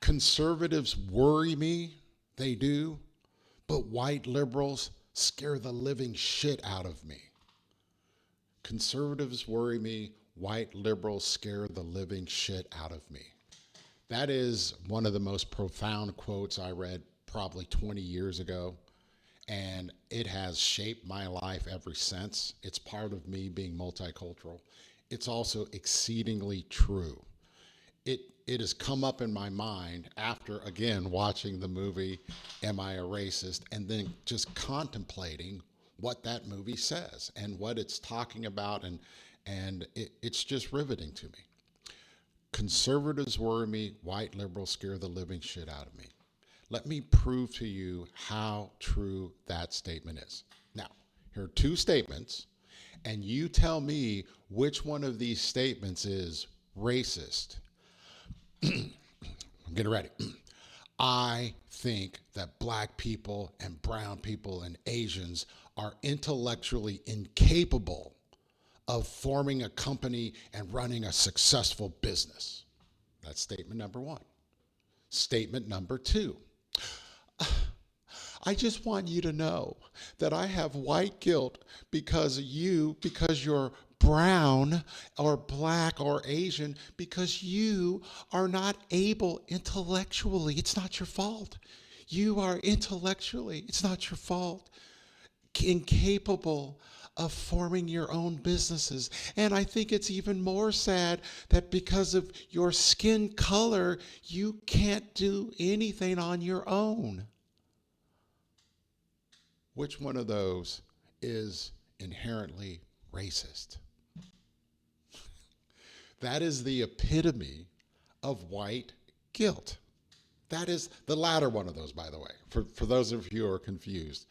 Conservatives worry me, they do, but white liberals scare the living shit out of me. Conservatives worry me, white liberals scare the living shit out of me. That is one of the most profound quotes I read probably 20 years ago, and it has shaped my life ever since. It's part of me being multicultural. It's also exceedingly true. It has come up in my mind after, again, watching the movie Am I a Racist? And then just contemplating what that movie says and what it's talking about, and it's just riveting to me. Conservatives worry me, white liberals scare the living shit out of me. Let me prove to you how true that statement is. Now, here are two statements, and you tell me which one of these statements is racist. I'm getting ready. I think that black people and brown people and Asians are intellectually incapable of forming a company and running a successful business. That's statement number one. Statement number two. I just want you to know that I have white guilt because you're brown or black or Asian, because you are not able intellectually. It's not your fault. You are intellectually, it's not your fault, incapable of forming your own businesses. And I think it's even more sad that because of your skin color, you can't do anything on your own. Which one of those is inherently racist? That is the epitome of white guilt. That is the latter one of those, by the way, for those of you who are confused.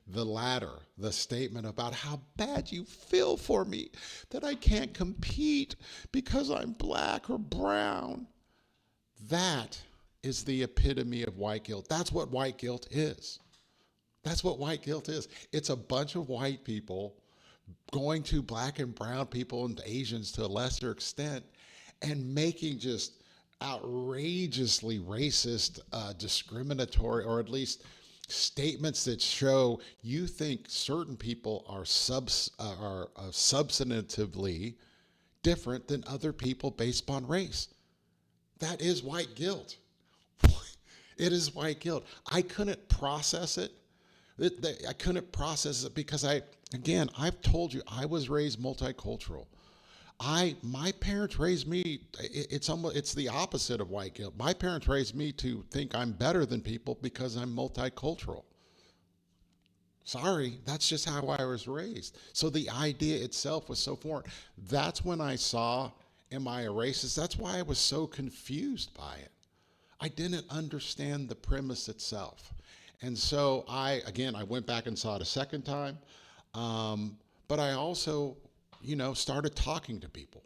The latter, the statement about how bad you feel for me, that I can't compete because I'm black or brown. That is the epitome of white guilt. That's what white guilt is. That's what white guilt is. It's a bunch of white people going to black and brown people and Asians to a lesser extent and making just outrageously racist, discriminatory, or at least statements that show you think certain people are substantively different than other people based upon race. That is white guilt. It is white guilt. I couldn't process it. I couldn't process it because I've told you, I was raised multicultural. My parents raised me, it's the opposite of white guilt. My parents raised me to think I'm better than people because I'm multicultural. Sorry, that's just how I was raised. So the idea itself was so foreign. That's when I saw, am I a racist? That's why I was so confused by it. I didn't understand the premise itself. And so I went back and saw it a second time. But I also, started talking to people.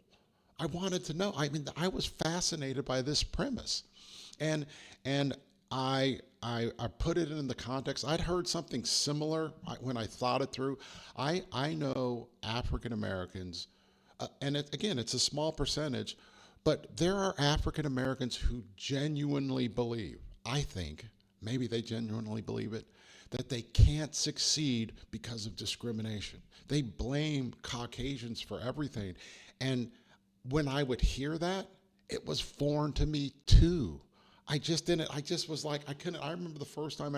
I wanted to know. I mean, I was fascinated by this premise. And I put it in the context. I'd heard something similar when I thought it through. I know African Americans, and it's a small percentage, but there are African Americans who genuinely believe, I think, maybe they genuinely believe it, that they can't succeed because of discrimination. They blame Caucasians for everything. And when I would hear that, it was foreign to me too. I was like, I couldn't. I remember the first time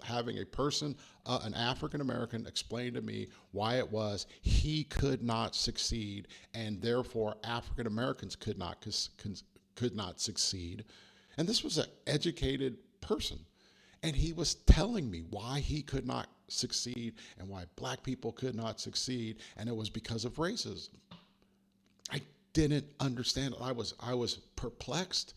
having a person, an African American, explain to me why it was he could not succeed, and therefore African Americans could not succeed. And this was an educated person, and he was telling me why he could not succeed and why black people could not succeed, and it was because of racism. I didn't understand it. I was perplexed.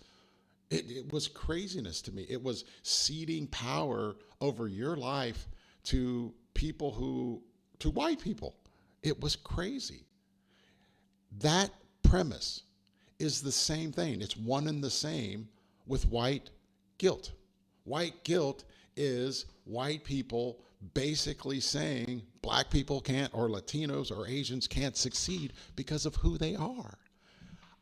It was craziness to me. It was ceding power over your life to white people. It was crazy. That premise is the same thing. It's one and the same with white guilt. White guilt is white people basically saying black people can't, or Latinos or Asians can't succeed because of who they are.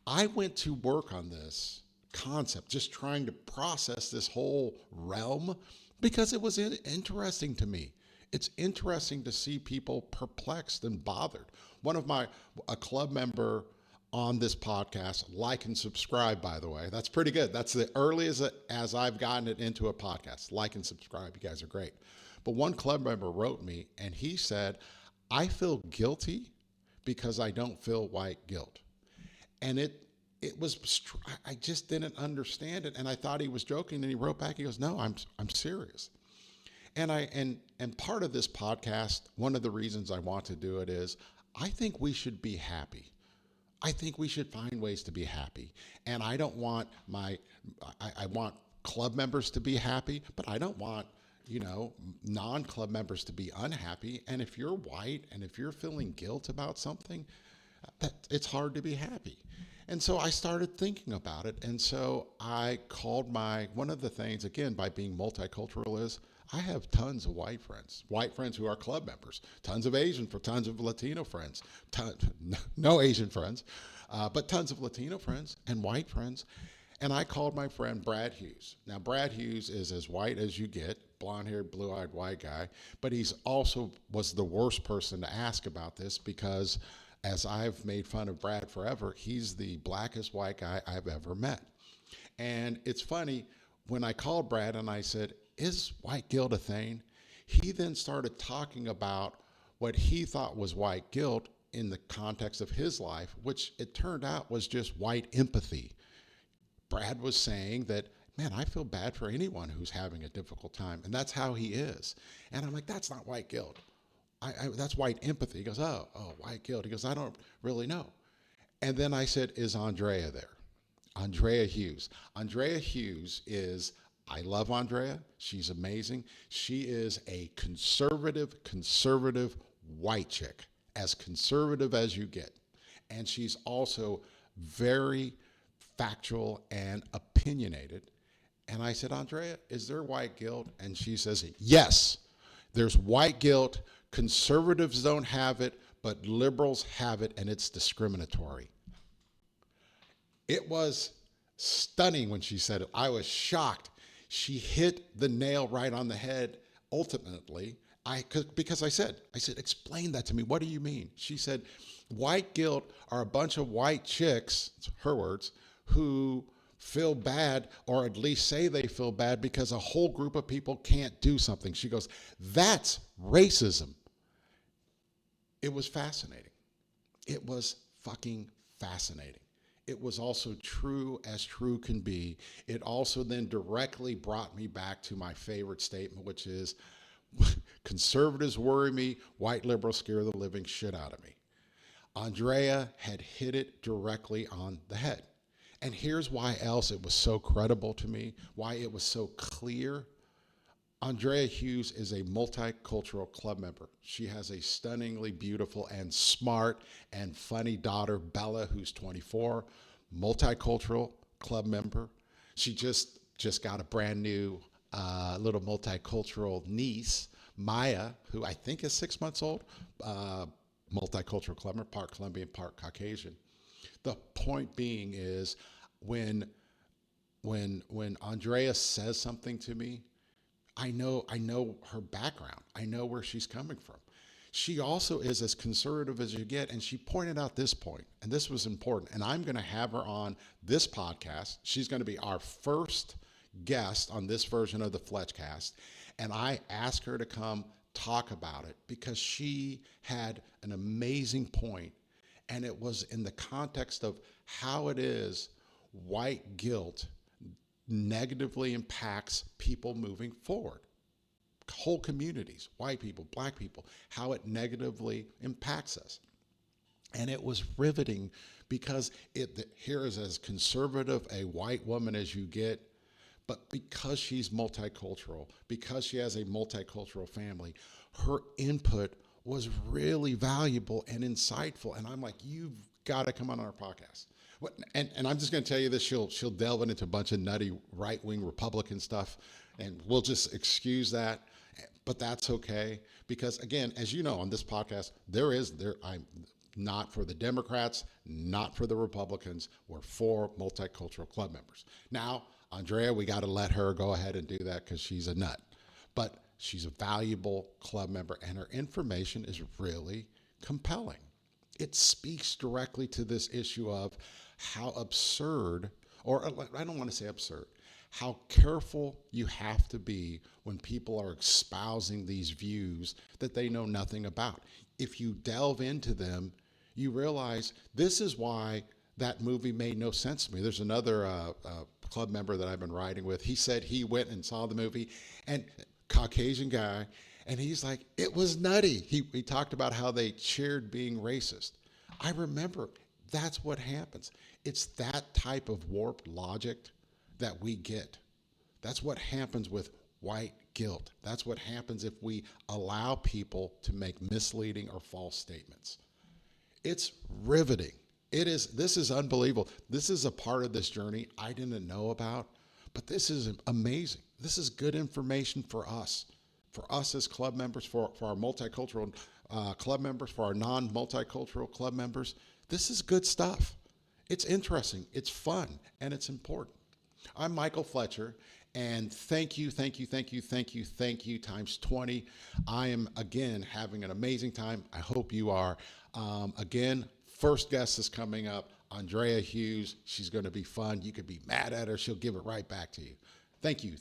I went to work on this concept, just trying to process this whole realm because it was interesting to me. It's interesting to see people perplexed and bothered. One of my, a club member on this podcast, like and subscribe, by the way. That's pretty good. That's the earliest as I've gotten it into a podcast. Like and subscribe. You guys are great. But one club member wrote me and he said, I feel guilty because I don't feel white guilt. And it was, I just didn't understand it. And I thought he was joking. And he wrote back, he goes, no, I'm serious. And part of this podcast, one of the reasons I want to do it is I think we should be happy. I think we should find ways to be happy. And I don't want I want club members to be happy, but I don't want, non-club members to be unhappy. And if you're white and if you're feeling guilt about something, that it's hard to be happy. And so I started thinking about it. And so I called one of the things, again, by being multicultural is I have tons of white friends who are club members, tons of Asian, tons of Latino friends, no Asian friends, but tons of Latino friends and white friends. And I called my friend Brad Hughes. Now, Brad Hughes is as white as you get, blonde-haired, blue-eyed white guy, but he's also was the worst person to ask about this because as I've made fun of Brad forever, he's the blackest white guy I've ever met. And it's funny, when I called Brad and I said, is white guilt a thing? He then started talking about what he thought was white guilt in the context of his life, which it turned out was just white empathy. Brad was saying that, man, I feel bad for anyone who's having a difficult time. And that's how he is. And I'm like, that's not white guilt. That's white empathy. He goes, oh, white guilt. He goes, I don't really know. And then I said, is Andrea there? Andrea Hughes. Andrea Hughes is, I love Andrea. She's amazing. She is a conservative white chick, as conservative as you get. And she's also very factual and opinionated. And I said, Andrea, is there white guilt? And she says, yes, there's white guilt. Conservatives don't have it, but liberals have it, and it's discriminatory. It was stunning when she said it. I was shocked. She hit the nail right on the head. Ultimately, because I said, explain that to me. What do you mean? She said, white guilt are a bunch of white chicks, it's her words, who feel bad, or at least say they feel bad because a whole group of people can't do something. She goes, that's racism. It was fascinating. It was fucking fascinating. It was also true as true can be. It also then directly brought me back to my favorite statement, which is conservatives worry me, white liberals scare the living shit out of me. Andrea had hit it directly on the head. And here's why else it was so credible to me, why it was so clear. Andrea Hughes is a multicultural club member. She has a stunningly beautiful and smart and funny daughter, Bella, who's 24, multicultural club member. She just got a brand new little multicultural niece, Maya, who I think is 6 months old, multicultural club member, part Colombian, part Caucasian. The point being is when Andrea says something to me, I know her background. I know where she's coming from. She also is as conservative as you get. And she pointed out this point, and this was important. And I'm going to have her on this podcast. She's going to be our first guest on this version of the Fletch Cast. And I asked her to come talk about it because she had an amazing point. And it was in the context of how it is white guilt negatively impacts people moving forward. Whole communities, white people, black people, how it negatively impacts us. And it was riveting because here is as conservative a white woman as you get, but because she's multicultural, because she has a multicultural family, her input was really valuable and insightful. And I'm like, you've got to come on our podcast. And I'm just going to tell you this, she'll delve into a bunch of nutty right-wing Republican stuff, and we'll just excuse that. But that's okay, because again, as you know, on this podcast, not for the Democrats, not for the Republicans. We're for multicultural club members. Now, Andrea, we got to let her go ahead and do that because she's a nut. But she's a valuable club member, and her information is really compelling. It speaks directly to this issue of how absurd, or I don't want to say absurd, how careful you have to be when people are espousing these views that they know nothing about. If you delve into them, you realize this is why that movie made no sense to me. There's another club member that I've been riding with. He said he went and saw the movie, and Caucasian guy, and he's like, it was nutty. He talked about how they cheered being racist. I remember that's what happens. It's that type of warped logic that we get. That's what happens with white guilt. That's what happens if we allow people to make misleading or false statements. It's riveting. This is unbelievable. This is a part of this journey I didn't know about, but this is amazing. This is good information for us as club members, for our multicultural club members, for our non-multicultural club members. This is good stuff. It's interesting, it's fun, and it's important. I'm Michael Fletcher, and thank you times 20. I am, again, having an amazing time. I hope you are. Again, first guest is coming up, Andrea Hughes. She's going to be fun. You could be mad at her. She'll give it right back to you. Thank you.